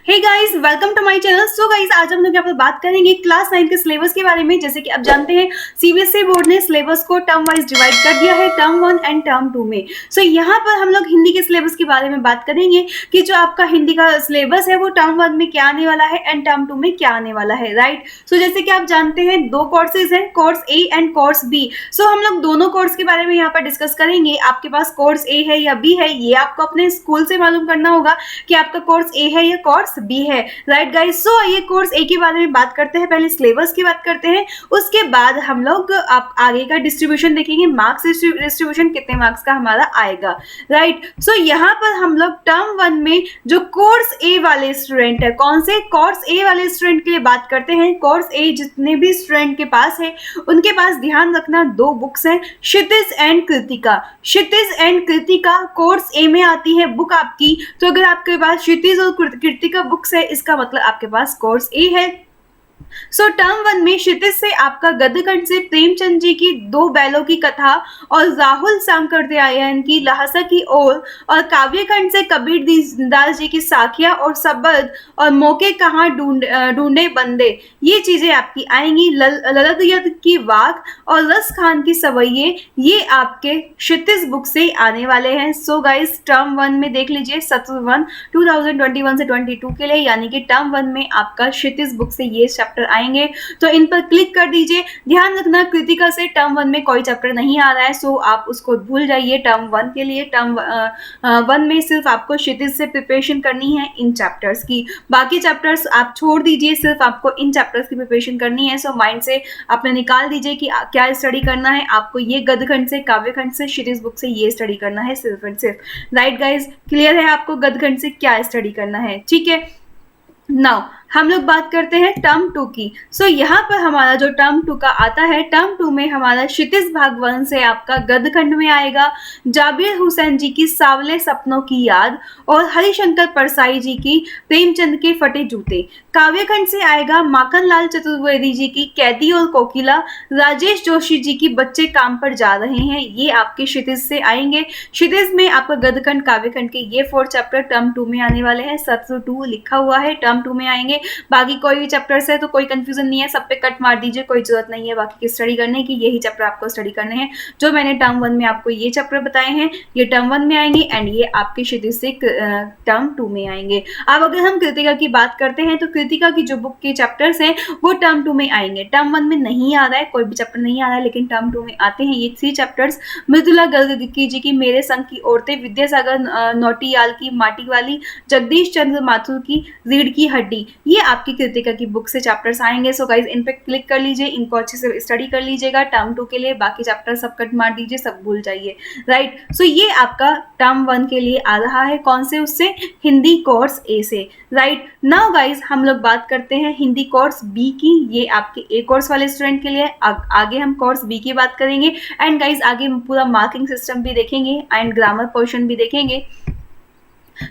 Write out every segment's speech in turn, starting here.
Hey guys, welcome to my channel. So guys, आज हम लोग यहाँ पर बात करेंगे क्लास 9 के सिलेबस के बारे में। जैसे कि आप जानते हैं, सीबीएसई बोर्ड ने सिलेबस को टर्म वाइज डिवाइड कर दिया है, टर्म 1 एंड टर्म 2 में। सो यहाँ पर हम लोग हिंदी के सिलेबस के बारे में बात करेंगे कि जो आपका हिंदी का सिलेबस है वो टर्म 1 में क्या आने वाला है एंड टर्म 2 में क्या आने वाला है, राइट। सो जैसे कि आप जानते हैं, दो कोर्सेज हैं, course A and course B. So हम लोग दोनों कोर्स के बारे में यहाँ पर डिस्कस करेंगे। आपके पास कोर्स ए है या बी है, ये आपको अपने स्कूल से मालूम करना होगा कि आपका कोर्स ए है या कोर्स बी है, राइट गाइस। सो ये कोर्स ए के बारे में बात करते हैं, पहले सिलेबस की बात करते हैं, उसके बाद हम लोग आप आगे का डिस्ट्रीब्यूशन देखेंगे, मार्क्स डिस्ट्रीब्यूशन कितने मार्क्स का हमारा आएगा, राइट। सो यहाँ पर हम लोग टर्म 1 में जो कोर्स ए वाले स्टूडेंट है, कौन से कोर्स ए वाले स्टूडेंट के लिए बात करते हैं। कोर्स ए जितने भी स्टूडेंट के पास है, उनके पास ध्यान रखना दो बुक्स हैं, Kshitij and Kritika. Kshitij and Kritika course A में आती है बुक आपकी। तो अगर आपके पास क्षितिज और कृतिका बुक्स है, इसका मतलब आपके पास कोर्स ए है। सो टर्म 1 में क्षितिज से आपका गदखंड से प्रेमचंद जी की दो बैलों की कथा और राहुल सांकृत्यायन की लहसा की ओर, और काव्यखंड से कबीर दास जी की साखिया और सबद और मौके कहाँ ढूंढे बंदे, ये चीजें आपकी आएंगी। ललित की वाक और रस खान की सवैये, ये आपके क्षितिज बुक से आने वाले हैं। सो गाइस, टर्म 1 में देख लीजिए, सत्र 1 2021 से 22 के लिए, यानी कि टर्म 1 में आपका क्षितिज बुक से ये चैप्टर आएंगे, तो इन पर क्लिक कर दीजिए। ध्यान रखना, कृतिका से टर्म 1 में कोई चैप्टर नहीं आ रहा है, सो आप उसको भूल जाइए टर्म 1 के लिए। टर्म 1 में सिर्फ आपको क्षितिज से प्रिपरेशन करनी है इन चैप्टर्स की, बाकी चैप्टर्स आप छोड़ दीजिए, सिर्फ आपको इन चैप्टर्स की प्रिपरेशन करनी है। सो माइंड से आपने निकाल दीजिए कि क्या स्टडी करना है आपको। ये गदखंड से, काव्यखंड से, क्षितिज बुक से ये स्टडी करना है सिर्फ एंड सिर्फ, राइट गाइज। क्लियर है आपको गदखंड से क्या स्टडी करना है, ठीक है। नाउ हम लोग बात करते हैं टर्म 2 की। सो यहाँ पर हमारा जो टर्म 2 का आता है, टर्म 2 में हमारा क्षितिज भाग 1 से आपका गदखंड में आएगा जाबिर हुसैन जी की सावले सपनों की याद और हरिशंकर परसाई जी की प्रेमचंद के फटे जूते। काव्यखंड से आएगा माखन लाल चतुर्वेदी जी की कैदी और कोकिला, राजेश जोशी जी की बच्चे काम पर जा रहे हैं, ये आपके क्षितिज से आएंगे। क्षितिज में आपका गदखंड काव्यखंड के ये 4 चैप्टर टर्म 2 में आने वाले हैं। सत्र 2 लिखा हुआ है, टर्म 2 में आएंगे। बाकी कोई भी चैप्टर्स है तो कोई कंफ्यूजन नहीं है, सब पे कट मार दीजिए, कोई जरूरत नहीं है बाकी की स्टडी करने की। यही चैप्टर आपको स्टडी करने हैं जो मैंने टर्म 1 में आपको ये चैप्टर बताए हैं, ये टर्म 1 में आएंगे एंड ये आपके क्षितिज से टर्म 2 में आएंगे। अब अगर हम कृतिका की बात करते हैं, तो कृतिका की जो बुक के चैप्टर्स हैं वो टर्म 2 में आएंगे। टर्म 1 में नहीं आ रहा है, कोई भी चैप्टर नहीं आ रहा है, लेकिन टर्म 2 में आते हैं ये 3 चैप्टर्स। मृदुला गर्ग जी की मेरे संग की औरतें, विद्यासागर नौटियाल की माटी वाली, जगदीश चंद्र माथुर की रीढ़ की हड्डी, ये आपकी कृतिका की बुक से चैप्टर्स आएंगे। सो गाइज, इन पे क्लिक कर लीजिए, इनको अच्छे से स्टडी कर लीजिएगा टर्म 2 के लिए। बाकी चैप्टर सब कट मार दीजिए, सब भूल जाइए, राइट। सो ये आपका टर्म 1 के लिए आ रहा है, कौन से, उससे, हिंदी कोर्स ए से, राइट। नाउ गाइज, हम लोग बात करते हैं हिंदी कोर्स बी की। ये आपके ए कोर्स वाले स्टूडेंट के लिए। आगे हम कोर्स बी की बात करेंगे एंड गाइज आगे पूरा मार्किंग सिस्टम भी देखेंगे एंड ग्रामर पोर्शन भी देखेंगे।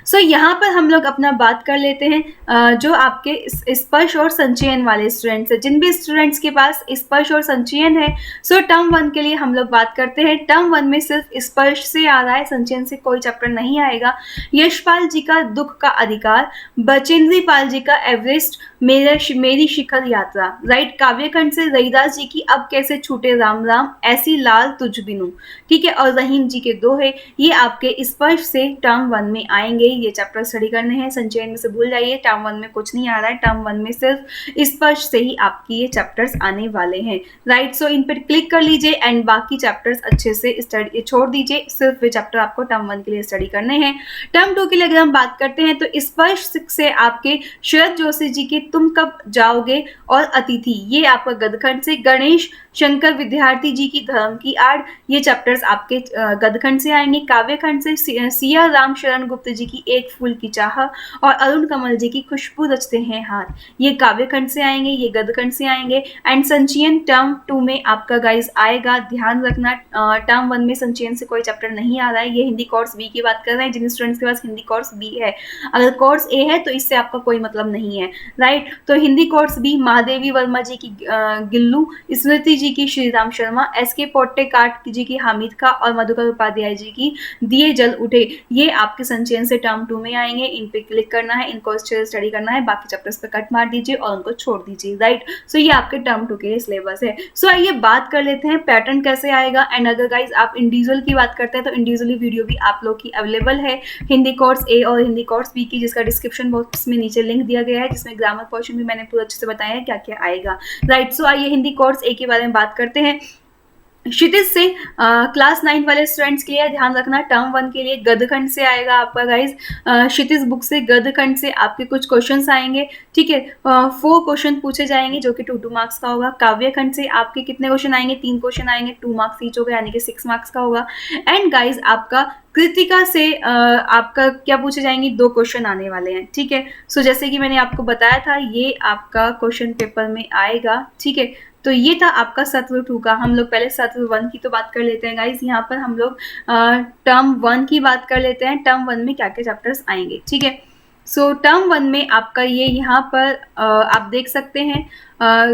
सो यहाँ पर हम लोग अपना बात कर लेते हैं जो आपके स्पर्श और संचयन वाले स्टूडेंट्स हैं, जिन भी स्टूडेंट्स के पास स्पर्श और संचयन है। सो टर्म 1 के लिए हम लोग बात करते हैं। टर्म 1 में सिर्फ स्पर्श से आ रहा है, संचयन से कोई चैप्टर नहीं आएगा। यशपाल जी का दुख का अधिकार, बचेंद्री पाल जी का एवरेस्ट, मेरी शिखर यात्रा, राइट। काव्यखंड से रईदास जी की अब कैसे छूटे राम राम, ऐसी लाल तुझ बिनु, ठीक है, और रहीम जी के दोहे, ये आपके स्पर्श से टर्म 1 में आएंगे। ये चैप्टर स्टडी करने हैं, संचयन में से भूल जाइए, टर्म 1 में कुछ नहीं आ रहा है, टर्म 1 में सिर्फ स्पर्श से ही आपकी ये चैप्टर्स आने वाले हैं, राइट। सो इन पर क्लिक कर लीजिए एंड बाकी चैप्टर्स अच्छे से स्टडी छोड़ दीजिए, सिर्फ ये चैप्टर आपको टर्म 1 के लिए स्टडी करने हैं। टर्म 2 के लिए अगर हम बात करते हैं, तो स्पर्श से आपके शरद जोशी जी के तुम कब जाओगे और अतिथि, ये आपका गदखंड से। गणेश शंकर विद्यार्थी जी की धर्म की आड़, ये चैप्टर्स आपके गदखंड से आएंगे। काव्यखंड से सिया राम शरण गुप्त जी की एक फूल की चाह और अरुण कमल जी की खुशबू रचते हैं हाथ, ये काव्यखंड से आएंगे, ये गदखंड से आएंगे। एंड संचयन टर्म 2 में आपका गाइज आएगा। ध्यान रखना, टर्म 1 में संचयन से कोई चैप्टर नहीं आ रहा है। ये हिंदी कोर्स बी की बात कर रहे हैं, जिन स्टूडेंट्स के पास हिंदी कोर्स बी है। अगर कोर्स ए है तो इससे आपका कोई मतलब नहीं है, राइट। तो हिंदी कोर्स बी, महादेवी वर्मा जी की गिल्लू, स्मृति जी की श्रीराम शर्मा, एसके पोट्टेकाट जी की हामिद का और मधुकर उपाध्याय जी की दिए जल उठे, ये आपके संचयन से से टर्म 2 में आएंगे, इन पे क्लिक करना है, इनको स्टडी करना है, बाकी चैप्टर्स पे कट मार दीजिए और उनको छोड़ दीजिए, राइट। सो ये आपके टर्म 2 के लिए सिलेबस है। सो आइए बात कर लेते हैं पैटर्न कैसे आएगा। एंड अगर गाइज आप इंडिविजुअल की बात करते हैं तो इंडिविजुअली वीडियो भी आप लोग की अवेलेबल है, हिंदी कोर्स ए और हिंदी कोर्स बी की, जिसका डिस्क्रिप्शन बॉक्स में नीचे लिंक दिया गया है, जिसमें ग्रामर पोर्शन भी मैंने पूरा अच्छे से बताया है क्या क्या आएगा, राइट। सो आइए हिंदी कोर्स ए के बारे में बात करते हैं। क्षितिज से क्लास 9 वाले स्टूडेंट्स के लिए ध्यान रखना, टर्म 1 के लिए गद्यखंड से आएगा आपका गाइज। क्षितिज बुक से गद्यखंड से आपके कुछ क्वेश्चंस आएंगे, ठीक है। 4 क्वेश्चन पूछे जाएंगे जो कि 2 मार्क्स का होगा। काव्यखंड से आपके कितने क्वेश्चन आएंगे, 3 क्वेश्चन आएंगे, 2 मार्क्स ईच होगा, यानी कि 6 मार्क्स का होगा। एंड गाइज आपका कृतिका से आपका क्या पूछे जाएंगे, 2 क्वेश्चन आने वाले हैं, ठीक है। सो जैसे कि मैंने आपको बताया था ये आपका क्वेश्चन पेपर में आएगा, ठीक है। तो ये था आपका सत्र 2 का। हम लोग पहले सत्र 1 की तो बात कर लेते हैं गाइज। यहाँ पर हम लोग टर्म 1 की बात कर लेते हैं, टर्म 1 में क्या क्या चैप्टर्स आएंगे, ठीक है। सो टर्म 1 में आपका ये यहाँ पर आप देख सकते हैं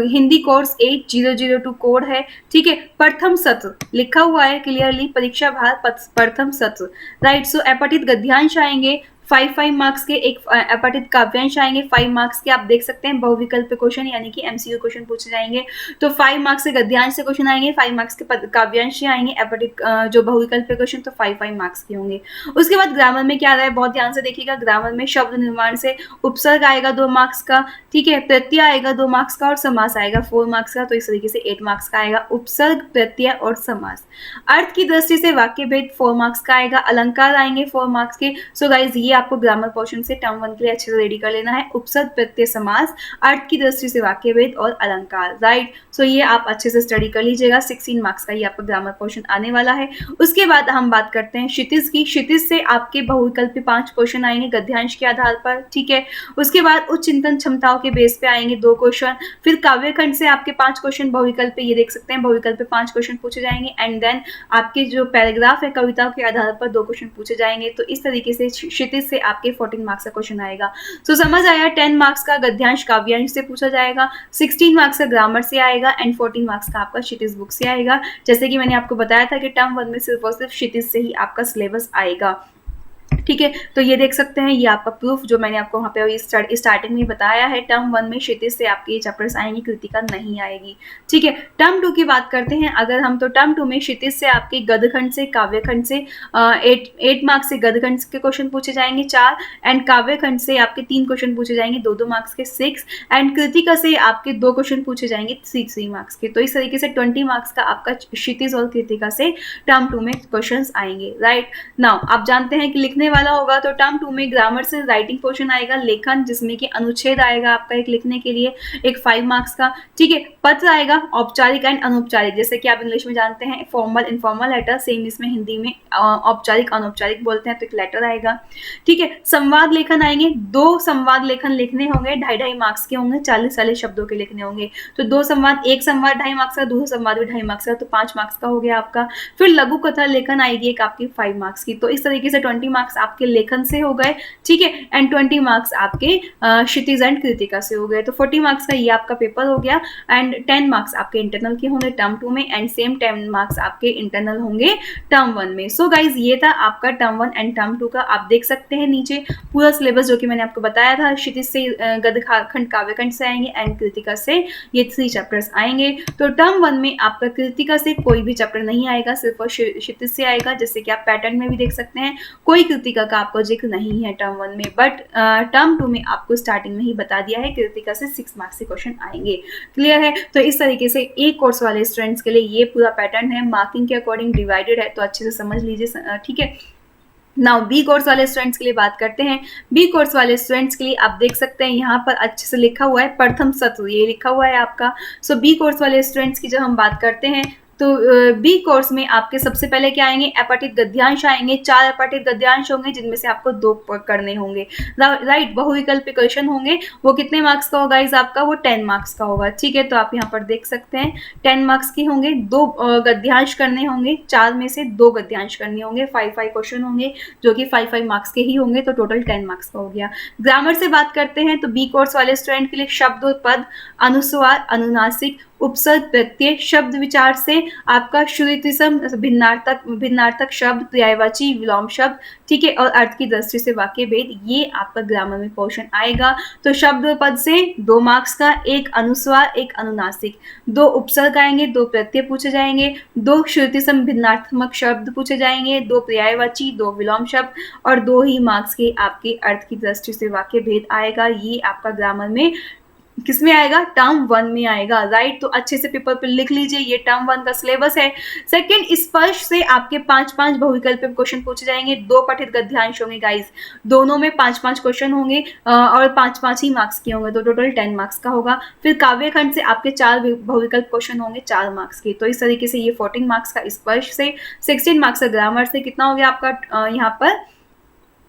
हिंदी कोर्स 8002 कोड है, ठीक है। प्रथम सत्र लिखा हुआ है क्लियरली, परीक्षा भार प्रथम सत्र, राइट। सो अपठित गद्यांश आएंगे 5 मार्क्स के, एक अपठित काव्यांश आएंगे 5 मार्क्स के। आप देख सकते हैं बहुविकल्प क्वेश्चन यानी कि एमसीक्यू क्वेश्चन पूछे जाएंगे। तो 5 मार्क्स से गद्यांश से क्वेश्चन आएंगे, 5 मार्क्स के काव्यांश से आएंगे, अपठित जो बहुविकल्प क्वेश्चन तो 5 मार्क्स के होंगे। उसके बाद ग्रामर में क्या आ रहा है, बहुत ध्यान से देखिएगा। ग्रामर में शब्द निर्माण से उपसर्ग आएगा 2 मार्क्स का, ठीक है। प्रत्यय आएगा 2 मार्क्स का और समास आएगा 4 मार्क्स का। तो इस तरीके से 8 मार्क्स का आएगा उपसर्ग, प्रत्यय और समास। अर्थ की दृष्टि से वाक्य भेद 4 मार्क्स का आएगा। अलंकार आएंगे 4 मार्क्स के। सो गाइज ये आपको ग्रामर पोर्शन से टर्म 1 के लिए अच्छे से रेडी कर लेना है। उपसर्ग, प्रत्यय, समास, अर्थ की दृष्टि से वाक्य भेद और अलंकार, राइट। सो ये आप अच्छे से स्टडी कर लीजिएगा। 16 मार्क्स का ये आपका ग्रामर पोर्शन आने वाला है। उसके बाद हम बात करते हैं क्षितिज की। क्षितिज से आपके बहुविकल्पी 5 क्वेश्चन आएंगे गद्यांश के आधार पर, ठीक है। उसके बाद उच्च चिंतन क्षमताओं के बेस पे आएंगे 2 क्वेश्चन। फिर काव्यखंड से आपके 5 क्वेश्चन बहुविकल्प पे, ये देख सकते हैं बहुविकल्प पे 5 क्वेश्चन पूछे जाएंगे। एंड देन आपके जो पैराग्राफ है कविताओं के आधार पर 2 क्वेश्चन पूछे जाएंगे। तो इस तरीके से क्षितिज से आपके 14 मार्क्स का क्वेश्चन आएगा। सो समझ आया, 10 मार्क्स का गद्यांश काव्यांश से पूछा जाएगा, 16 मार्क्स का ग्रामर से आएगा एंड 14 मार्क्स का आपका क्षितिज बुक से आएगा। जैसे कि मैंने आपको बताया था कि टर्म 1 में सिर्फ और सिर्फ क्षितिज से ही आपका सिलेबस आएगा, ठीक है। तो ये देख सकते हैं, ये आपका प्रूफ जो मैंने आपको वहाँ पे स्टार्टिंग में बताया है। टर्म 1 में क्षितिज से आपके ये चैप्टर्स आएंगे, कृतिका नहीं आएगी, ठीक है। टर्म 2 की बात करते हैं अगर हम, तो टर्म 2 में क्षितिज से आपके गद्यखंड से, काव्यखंड से 8 मार्क्स से गद्यखंड के क्वेश्चन पूछे जाएंगे 4, एंड काव्यखंड से आपके 3 क्वेश्चन पूछे जाएंगे 2 मार्क्स के 6, एंड कृतिका से आपके 2 क्वेश्चन पूछे जाएंगे 3 मार्क्स के। तो इस तरीके से 20 मार्क्स का आपका क्षितिज और कृतिका से टर्म 2 में क्वेश्चन आएंगे, राइट। नाउ आप जानते हैं कि लिखने वाला होगा तो टर्म 2 में ग्रामर से राइटिंग पोर्शन आएगा, लेखन जिसमें कि अनुच्छेद आएगा आपका एक लिखने के लिए, एक 5 मार्क्स का, ठीक है। पत्र आएगा औपचारिक एंड अनौपचारिक, जैसे कि आप इंग्लिश में जानते हैं फॉर्मल इनफॉर्मल लेटर, सेम इसमें हिंदी में औपचारिक अनौपचारिक बोलते हैं, तो एक लेटर आएगा, ठीक है। संवाद लेखन आएंगे, 2 संवाद लेखन लिखने होंगे, 2.5 मार्क्स के होंगे, 40 शब्दों के लिखने होंगे। तो 2 संवाद, एक संवाद 2.5 मार्क्स का, दूसरा संवाद भी 2.5 मार्क्स का, तो 5 मार्क्स का हो गया आपका। फिर लघु कथा लेखन आएगी एक आपकी 5 मार्क्स की। तो इस तरीके से 20 मार्क्स आपके लेखन से हो गए, ठीक है, एंड 20 मार्क्स आपके क्षितिज एंड कृतिका से हो गए। तो 40 मार्क्स का ये आपका पेपर हो गया एंड 10 मार्क्स आपके इंटरनल के होंगे टर्म 2 में, एंड सेम 10 मार्क्स आपके इंटरनल होंगे टर्म 1 में। सो गाइज ये था आपका टर्म 1 एंड टर्म 2 का। आप देख सकते हैं नीचे पूरा सिलेबस जो कि मैंने आपको बताया था। क्षितिज से गद्यखंड काव्यखंड से आएंगे एंड कृतिका से ये 3 चैप्टर्स आएंगे। तो टर्म 1 में आपका कृतिका से कोई भी चैप्टर नहीं आएगा, सिर्फ और क्षितिज से आएगा, जैसे कि आप पैटर्न में भी देख सकते हैं कोई कृतिका का आपको जिक्र नहीं है टर्म 1 में। बट टर्म 2 में आपको स्टार्टिंग में ही बता दिया है कृतिका से 6 मार्क्स के क्वेश्चन आएंगे, क्लियर है। तो इस तरीके से एक कोर्स वाले स्टूडेंट्स के लिए ये पूरा पैटर्न है, मार्किंग के अकॉर्डिंग डिवाइडेड है, तो अच्छे से समझ लीजिए, ठीक है। नाउ बी कोर्स वाले स्टूडेंट्स के लिए बात करते हैं। बी कोर्स वाले स्टूडेंट्स के लिए आप देख सकते हैं यहाँ पर अच्छे से लिखा हुआ है प्रथम सत्र, ये लिखा हुआ है आपका। सो बी कोर्स वाले स्टूडेंट्स की जब हम बात करते हैं तो बी कोर्स में आपके सबसे पहले क्या आएंगे, अपठित गद्यांश आएंगे, 4 अपठित गद्यांश होंगे जिनमें से आपको 2 करने होंगे, राइट। बहुविकल्पी क्वेश्चन होंगे, वो कितने मार्क्स का होगा गाइस आपका, वो 10 मार्क्स का होगा, ठीक है। तो आप यहाँ पर देख सकते हैं 10 मार्क्स के होंगे, 2 गद्यांश करने होंगे, 4 में से 2 गद्यांश करने होंगे, 5 क्वेश्चन होंगे जो कि 5 मार्क्स के ही होंगे, तो टोटल 10 मार्क्स का हो गया। ग्रामर से बात करते हैं तो बी कोर्स वाले स्टूडेंट के लिए शब्द और पद, अनुस्वार, अनुनासिक, उपसर्ग प्रत्यय, शब्द विचार से आपका श्रुतिसम भिन्नार्थक शब्द, पर्यायवाची विलोम शब्द, ठीक है, और अर्थ की दृष्टि से वाक्य भेद, ये आपका ग्रामर में पोर्शन आएगा। तो शब्द पद से 2 मार्क्स का, एक अनुस्वार एक अनुनासिक, 2 उपसर्ग आएंगे, 2 प्रत्यय पूछे जाएंगे, 2 श्रुतिसम भिन्नार्थक शब्द पूछे जाएंगे, 2 पर्यायवाची, 2 विलोम शब्द और 2 ही मार्क्स के आपके अर्थ की दृष्टि से वाक्य भेद आएगा। ये आपका ग्रामर में किसमें आएगा? टर्म 1 में आएगा, राइट। तो अच्छे से पेपर पे लिख लीजिए, ये टर्म 1 का सिलेबस है। सेकंड, स्पर्श से आपके 5-5 बहुविकल्प क्वेश्चन पूछे जाएंगे, 2 पठित गद्यांश होंगे गाइस, दोनों में 5-5 क्वेश्चन होंगे और 5-5 ही मार्क्स के होंगे, तो टोटल 10 मार्क्स का होगा। फिर काव्य खंड से आपके 4 बहुविकल्प क्वेश्चन होंगे 4 मार्क्स के, तो इस तरीके से ये 14 मार्क्स का स्पर्श से, 16 मार्क्स का ग्रामर से, कितना हो गया आपका यहाँ पर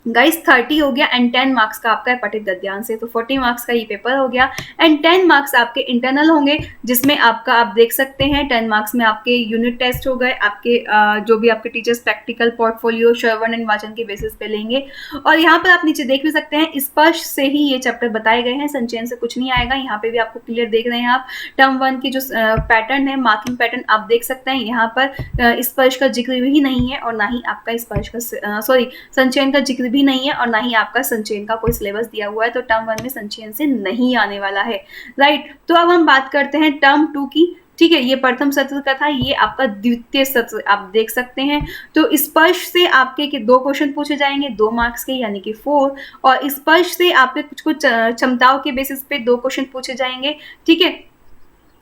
गाइस 30 हो गया, एंड 10 मार्क्स का आपका पठित गद्यांश से, तो 40 मार्क्स का ये पेपर हो गया। एंड 10 मार्क्स आपके इंटरनल होंगे, जिसमें आपका आप देख सकते हैं 10 मार्क्स में आपके यूनिट टेस्ट हो गए, आपके जो भी आपके teachers practical, portfolio, Shravan and वाचन के बेसिस पे लेंगे। और यहाँ पर आप नीचे देख भी सकते हैं, स्पर्श से ही ये चैप्टर बताए गए हैं, संचयन से कुछ नहीं आएगा। यहाँ पे भी आपको क्लियर देख रहे हैं आप, टर्म 1 की जो पैटर्न है, मार्किंग पैटर्न आप देख सकते हैं, यहाँ पर स्पर्श का जिक्र भी नहीं है और ना ही आपका स्पर्श का संचयन का जिक्र भी नहीं है और ना ही आपका संचयन का कोई सिलेबस दिया हुआ है, तो टर्म 1 में संचयन से नहीं आने वाला है, राइट। तो अब हम बात करते हैं टर्म 2 की, ठीक है। ये प्रथम सत्र का था, ये आपका द्वितीय सत्र आप देख सकते हैं। तो स्पर्श से आपके 2 क्वेश्चन पूछे जाएंगे 2 मार्क्स के, यानी कि 4, और स्पर्श से आपके कुछ क्षमताओं के बेसिस पे 2 क्वेश्चन पूछे जाएंगे, ठीक है,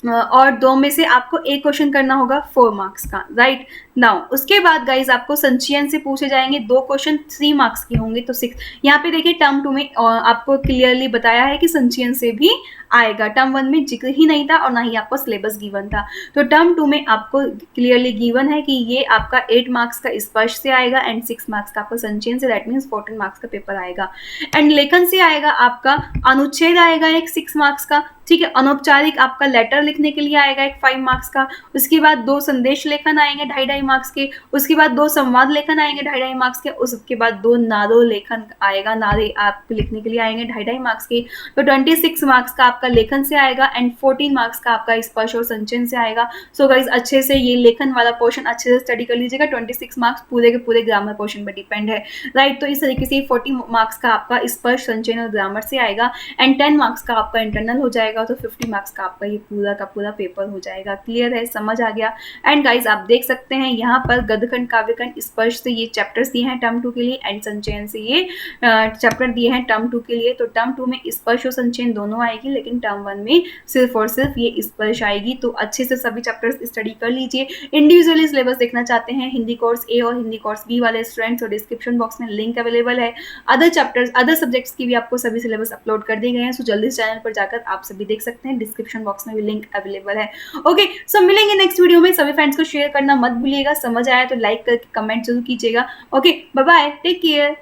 और 2 में से आपको एक क्वेश्चन करना होगा 4 मार्क्स का, राइट। नाउ उसके बाद गाइज आपको संचयन से पूछे जाएंगे 2 क्वेश्चन 3 मार्क्स के होंगे, तो 6। यहाँ पे देखिए टर्म 2 में आपको क्लियरली बताया है कि संचयन से भी आएगा, टर्म 1 में जिक्र ही नहीं था और ना ही आपको सिलेबस गिवन था। तो टर्म 2 में आपको क्लियरली गिवन है कि ये आपका 8 मार्क्स का स्पर्श से आएगा एंड 6 मार्क्स का आपका संचयन से, दैट मीन्स 14 मार्क्स का पेपर आएगा। एंड लेखन से आएगा आपका अनुच्छेद आएगा एक 6 मार्क्स का, ठीक है। अनौपचारिक आपका लेटर लिखने के लिए आएगा एक 5 मार्क्स का, उसके बाद 2 संदेश लेखन आएंगे 2.5 मार्क्स के, उसके बाद 2 संवाद लेखन आएंगे 2.5 मार्क्स के, उसके बाद 2 नारो लेखन आएगा, नारे आप लिखने के लिए आएंगे 2.5 मार्क्स के। तो 26 मार्क्स का आपका लेखन से आएगा एंड 14 मार्क्स का आपका स्पर्श और संचयन से आएगा। सो गाइस अच्छे से ये लेखन वाला पोर्शन अच्छे से स्टडी कर लीजिएगा, 26 मार्क्स पूरे के पूरे ग्रामर पोर्शन पर डिपेंड है, राइट। तो इस तरीके से 40 मार्क्स का आपका स्पर्श, संचयन और ग्रामर से आएगा एंड 10 मार्क्स का आपका इंटरनल हो जाएगा, तो 50 मार्क्स का आपका ये पूरा का पूरा पेपर हो जाएगा। क्लियर है, समझ आ गया। एंड गाइज आप देख सकते हैं यहाँ पर गद्यखंड, काव्यखंड, स्पर्श से ये चैप्टर्स दिए हैं टर्म 2 के लिए एंड संचयन से ये चैप्टर दिए हैं टर्म 2 के लिए। तो टर्म 2 में स्पर्श और संचयन दोनों आएगी, लेकिन टर्म 1 में सिर्फ और सिर्फ ये स्पर्श आएगी। तो अच्छे से सभी चैप्टर्स स्टडी कर लीजिए। इंडिविजुअली सिलेबस देखना चाहते हैं हिंदी कोर्स ए और हिंदी कोर्स बी वाले स्टूडेंट्स, और डिस्क्रिप्शन बॉक्स में लिंक अवेलेबल है। अदर चैप्टर्स, अदर सब्जेक्ट्स की भी आपको सभी सिलेबस अपलोड कर दिए गए हैं, सो जल्दी से चैनल पर जाकर आप सभी देख सकते हैं, डिस्क्रिप्शन बॉक्स में भी लिंक अवेलेबल है। ओके, सो मिलेंगे नेक्स्ट वीडियो में। सभी फ्रेंड्स को शेयर करना मत भूलिएगा, समझ आया तो लाइक करके कमेंट जरूर कीजिएगा। Okay, bye bye, take care.